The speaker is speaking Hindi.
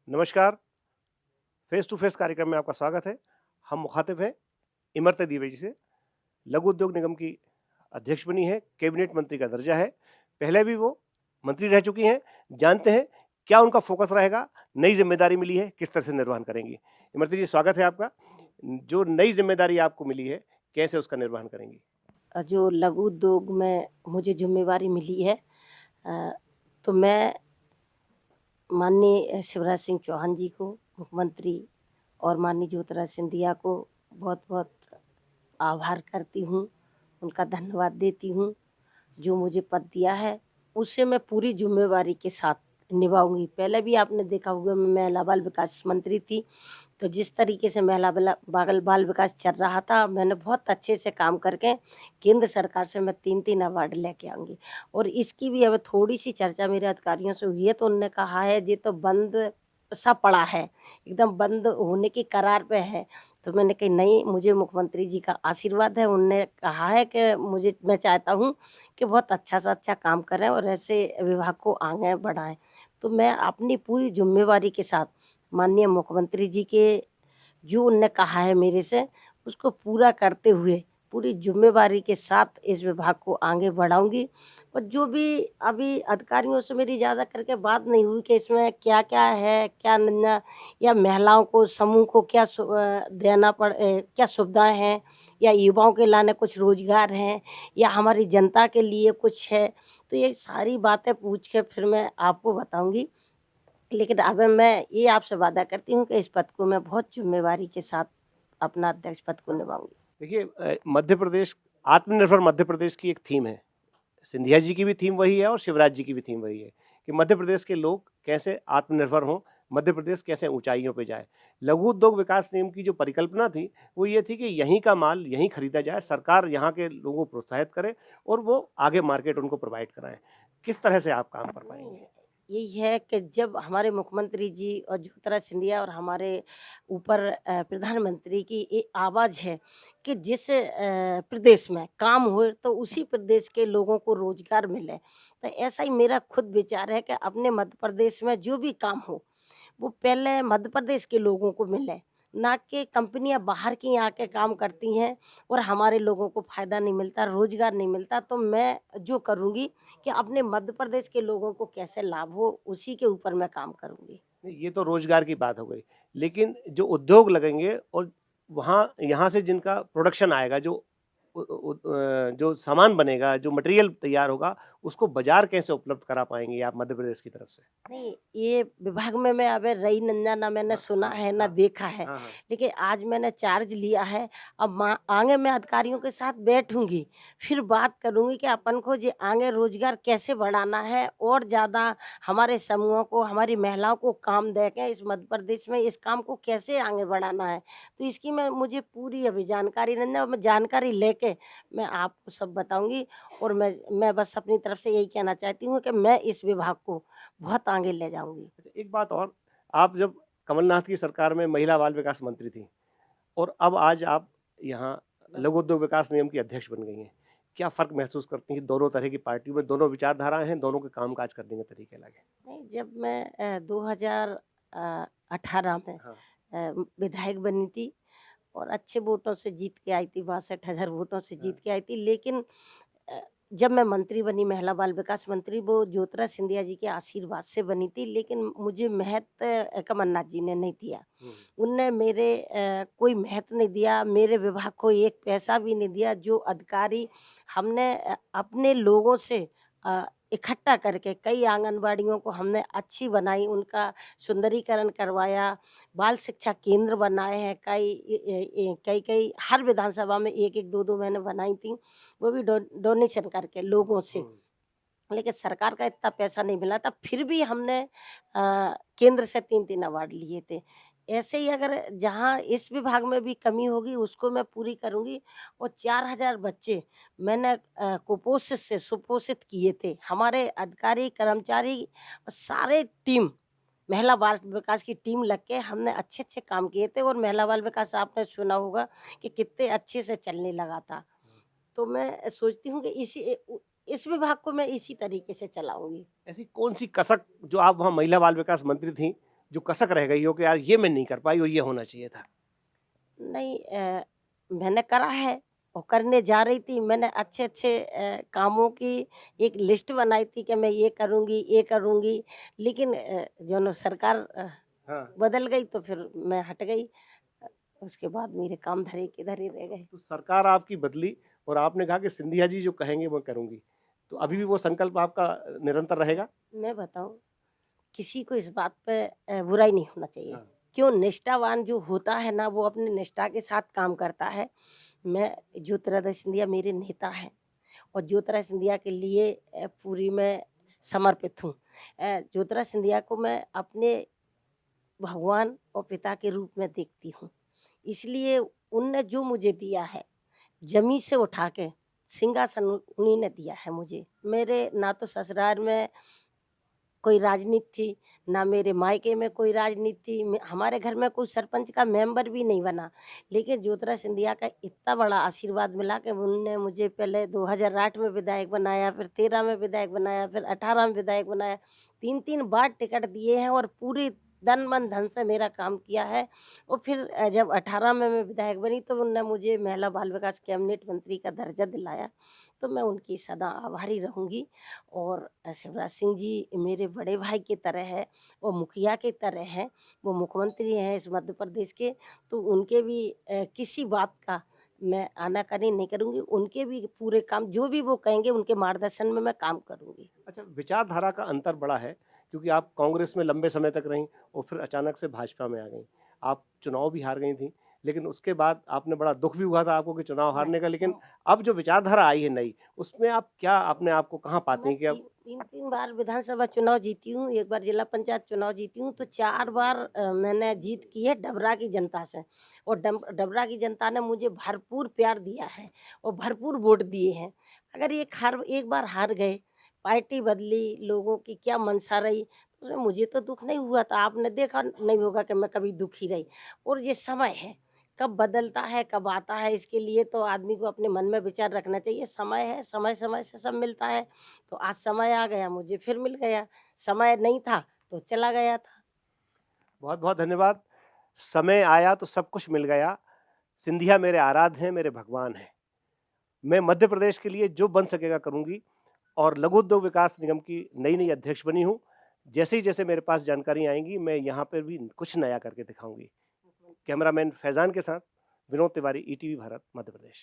नमस्कार, फेस टू फेस कार्यक्रम में आपका स्वागत है। हम मुखातिब हैं इमरती द्विवेदी से। लघु उद्योग निगम की अध्यक्ष बनी हैं, कैबिनेट मंत्री का दर्जा है। पहले भी वो मंत्री रह चुकी हैं। जानते हैं क्या उनका फोकस रहेगा, नई ज़िम्मेदारी मिली है, किस तरह से निर्वहन करेंगी। इमरती जी, स्वागत है आपका। जो नई ज़िम्मेदारी आपको मिली है, कैसे उसका निर्वहन करेंगी? जो लघु उद्योग में मुझे ज़िम्मेवारी मिली है अ, तो मैं माननीय शिवराज सिंह चौहान जी को, मुख्यमंत्री और माननीय ज्योतिरादित्य सिंधिया को बहुत-बहुत आभार करती हूँ, उनका धन्यवाद देती हूँ। जो मुझे पद दिया है, उसे मैं पूरी ज़िम्मेवारी के साथ निभाऊँगी। पहले भी आपने देखा होगा मैं महिला बाल विकास मंत्री थी, तो जिस तरीके से महिला बाल विकास चल रहा था, मैंने बहुत अच्छे से काम करके केंद्र सरकार से मैं 3-3 अवार्ड लेके आऊँगी। और इसकी भी अब थोड़ी-सी चर्चा मेरे अधिकारियों से हुई है, तो उन्होंने कहा है ये तो बंद सा पड़ा है, एकदम बंद होने की कगार पे है। तो मैंने कही नहीं, मुझे मुख्यमंत्री जी का आशीर्वाद है, उन्होंने कहा है कि मैं चाहता हूँ कि बहुत अच्छा से अच्छा काम करें और ऐसे विभाग को आगे बढ़ाएँ। तो मैं अपनी पूरी ज़िम्मेवारी के साथ माननीय मुख्यमंत्री जी के जो उनने कहा है मेरे से, उसको पूरा करते हुए पूरी ज़िम्मेवारी के साथ इस विभाग को आगे बढ़ाऊँगी। और जो भी अभी अधिकारियों से मेरी ज़्यादा करके बात नहीं हुई कि इसमें क्या-क्या है, क्या न या महिलाओं को समूह को क्या सुविधाएँ हैं या युवाओं के लाने कुछ रोज़गार हैं या हमारी जनता के लिए कुछ है, तो ये सारी बातें पूछ के फिर मैं आपको बताऊँगी। लेकिन अगर मैं ये आपसे वादा करती हूँ कि इस पद को मैं बहुत ज़िम्मेवारी के साथ अपना अध्यक्ष पद को निभाऊँगी। देखिए, मध्य प्रदेश आत्मनिर्भर मध्य प्रदेश की एक थीम है। सिंधिया जी की भी थीम वही है और शिवराज जी की भी थीम वही है कि मध्य प्रदेश के लोग कैसे आत्मनिर्भर हों, मध्य प्रदेश कैसे ऊंचाइयों पे जाए। लघु उद्योग विकास निगम की जो परिकल्पना थी, वो ये थी कि यहीं का माल यहीं खरीदा जाए, सरकार यहाँ के लोगों को प्रोत्साहित करे और वो आगे मार्केट उनको प्रोवाइड कराएँ। किस तरह से आप काम कर नहीं, पाएँगे? यही है कि जब हमारे मुख्यमंत्री जी और ज्योतिरादित्य सिंधिया और हमारे ऊपर प्रधानमंत्री की ये आवाज़ है कि जिस प्रदेश में काम हो तो उसी प्रदेश के लोगों को रोज़गार मिले। तो ऐसा ही मेरा खुद विचार है कि अपने मध्य प्रदेश में जो भी काम हो वो पहले मध्य प्रदेश के लोगों को मिले, ना कि कंपनियाँ बाहर की आके काम करती हैं और हमारे लोगों को फ़ायदा नहीं मिलता, रोज़गार नहीं मिलता। तो मैं जो करूँगी कि अपने मध्य प्रदेश के लोगों को कैसे लाभ हो, उसी के ऊपर मैं काम करूँगी। नहीं, ये तो रोज़गार की बात हो गई। लेकिन जो उद्योग लगेंगे और वहाँ यहाँ से जिनका प्रोडक्शन आएगा, जो सामान बनेगा, जो मटेरियल तैयार होगा, उसको बाज़ार कैसे उपलब्ध करा पाएँगे आप मध्य प्रदेश की तरफ से? नहीं, ये विभाग में मैं अभी रही ना मैंने हाँ, सुना हाँ, है, ना हाँ। देखा है। हाँ, हाँ। लेकिन आज मैंने चार्ज लिया है, अब मा आगे मैं अधिकारियों के साथ बैठूँगी, फिर बात करूँगी कि अपन को जे आगे रोज़गार कैसे बढ़ाना है और ज़्यादा हमारे समूहों को, हमारी महिलाओं को काम दे के इस मध्य प्रदेश में इस काम को कैसे आगे बढ़ाना है। तो इसकी मुझे पूरी अभी जानकारी नहीं है और मैं जानकारी लेके मैं आपको सब बताऊँगी और मैं बस अपनी तरफ से यही कहना चाहती हूँ कि मैं इस विभाग को बहुत आगे ले जाऊँगी। अच्छा, एक बात और, आप जब कमलनाथ की सरकार में महिला बाल विकास मंत्री थीं और अब आज आप यहाँ लघु उद्योग विकास निगम की अध्यक्ष बन गई हैं। क्या फ़र्क महसूस करती हैं? दोनों तरह की पार्टियों में दोनों विचारधाराएँ हैं, दोनों के काम-काज करने के तरीके अलग हैं। नहीं, जब मैं 2018 में हाँ। विधायक बनी थी और अच्छे वोटों से जीत के आई थी, 62,000 वोटों से हाँ। जीत के आई थी। लेकिन अ, जब मैं मंत्री बनी महिला बाल विकास मंत्री, वो ज्योतिरादित्य सिंधिया जी के आशीर्वाद से बनी थी, लेकिन मुझे महत्व कमलनाथ जी ने नहीं दिया। हुँ। उनने मेरे कोई महत्व नहीं दिया, मेरे विभाग को एक पैसा भी नहीं दिया। जो अधिकारी हमने अपने लोगों से अ, इकट्ठा करके कई आंगनबाड़ियों को हमने अच्छी बनाई, उनका सुंदरीकरण करवाया, बाल शिक्षा केंद्र बनाए हैं, कई हर विधानसभा में 1-1, 2-2 मैंने बनाई थी, वो भी डोनेशन करके लोगों से। हुँ। लेकिन सरकार का इतना पैसा नहीं मिला था, फिर भी हमने केंद्र से 3-3 अवार्ड लिए थे। ऐसे ही अगर जहाँ इस विभाग में भी कमी होगी उसको मैं पूरी करूँगी और 4,000 बच्चे मैंने कुपोषित से सुपोषित किए थे। हमारे अधिकारी, कर्मचारी सारे टीम महिला बाल विकास की टीम लग के हमने अच्छे-अच्छे काम किए थे और महिला बाल विकास आपने सुना होगा कि कितने अच्छे से चलने लगा था। तो मैं सोचती हूँ कि इस विभाग को मैं इसी तरीके से चलाऊँगी। ऐसी कौन-सी कसक जो आप वहाँ महिला बाल विकास मंत्री थीं, जो कसक रह गई हो कि यार ये मैं नहीं कर पाई और ये होना चाहिए था? नहीं, मैंने करा है और करने जा रही थी। मैंने अच्छे-अच्छे कामों की एक लिस्ट बनाई थी कि मैं ये करूँगी, लेकिन जो ना सरकार हाँ। बदल गई तो फिर मैं हट गई। उसके बाद मेरे काम धरे के धरे रह गए। तो सरकार आपकी बदली और आपने कहा कि सिंधिया जी जो कहेंगे वो करूँगी। तो अभी भी वो संकल्प आपका निरंतर रहेगा? मैं बताऊँ, किसी को इस बात पे बुराई नहीं होना चाहिए। हाँ। क्यों, निष्ठावान जो होता है ना, वो अपनी निष्ठा के साथ काम करता है। मैं ज्योतिरादित्य सिंधिया मेरे नेता हैं और ज्योतिरादित्य सिंधिया के लिए पूरी मैं समर्पित हूँ। ज्योतिरादित्य सिंधिया को मैं अपने भगवान और पिता के रूप में देखती हूँ। इसलिए उनने जो मुझे दिया है, ज़मीन से उठा के सिंहासन उन्हीं ने दिया है मुझे। मेरे ना तो ससुराल में कोई राजनीति थी, ना मेरे मायके में कोई राजनीति थी। हमारे घर में कोई सरपंच का मेंबर भी नहीं बना। लेकिन ज्योतिरादित्य सिंधिया का इतना बड़ा आशीर्वाद मिला कि उन्होंने मुझे पहले 2008 में विधायक बनाया, फिर 13 में विधायक बनाया, फिर 18 में विधायक बनाया। 3-3 बार टिकट दिए हैं और पूरी तन मन धन से मेरा काम किया है। और फिर जब 18 में मैं विधायक बनी तो उन्होंने मुझे महिला बाल विकास कैबिनेट मंत्री का दर्जा दिलाया। तो मैं उनकी सदा आभारी रहूँगी। और शिवराज सिंह जी मेरे बड़े भाई की तरह है, वो मुखिया की तरह हैं, वो मुख्यमंत्री हैं इस मध्य प्रदेश के। तो उनके भी किसी बात का मैं आनाकानी नहीं करूँगी। उनके भी पूरे काम जो भी वो कहेंगे उनके मार्गदर्शन में मैं काम करूँगी। अच्छा, विचारधारा का अंतर बड़ा है क्योंकि आप कांग्रेस में लंबे समय तक रहीं और फिर अचानक से भाजपा में आ गईं। आप चुनाव भी हार गई थीं, लेकिन उसके बाद आपने बड़ा दुःख भी हुआ था आपको कि चुनाव हारने का, लेकिन अब जो विचारधारा आई है नई, उसमें आप क्या अपने आप को कहाँ पाती मैं हैं कि अब 3 बार विधानसभा चुनाव जीती हूँ, 1 बार जिला पंचायत चुनाव जीती हूँ, तो 4 बार मैंने जीत की है डभरा की जनता से। और डभरा की जनता ने मुझे भरपूर प्यार दिया है और भरपूर वोट दिए हैं। अगर एक बार हार गए, पार्टी बदली, लोगों की क्या मंशा रही, तो उसमें मुझे तो दुःख नहीं हुआ था। आपने देखा नहीं होगा कि मैं कभी दुखी रही। और ये समय है, कब बदलता है, कब आता है, इसके लिए तो आदमी को अपने मन में विचार रखना चाहिए। समय है, समय-समय से सब मिलता है। तो आज समय आ गया, मुझे फिर मिल गया। समय नहीं था, तो चला गया था। बहुत-बहुत धन्यवाद। समय आया तो सब कुछ मिल गया। सिंधिया मेरे आराध्य हैं, मेरे भगवान हैं। मैं मध्य प्रदेश के लिए जो बन सकेगा करूँगी और लघु उद्योग विकास निगम की नई-नई अध्यक्ष बनी हूँ। जैसे ही जैसे मेरे पास जानकारी आएँगी, मैं यहाँ पर भी कुछ नया करके दिखाऊँगी। कैमरामैन फैज़ान के साथ विनोद तिवारी, ईटीवी भारत, मध्य प्रदेश।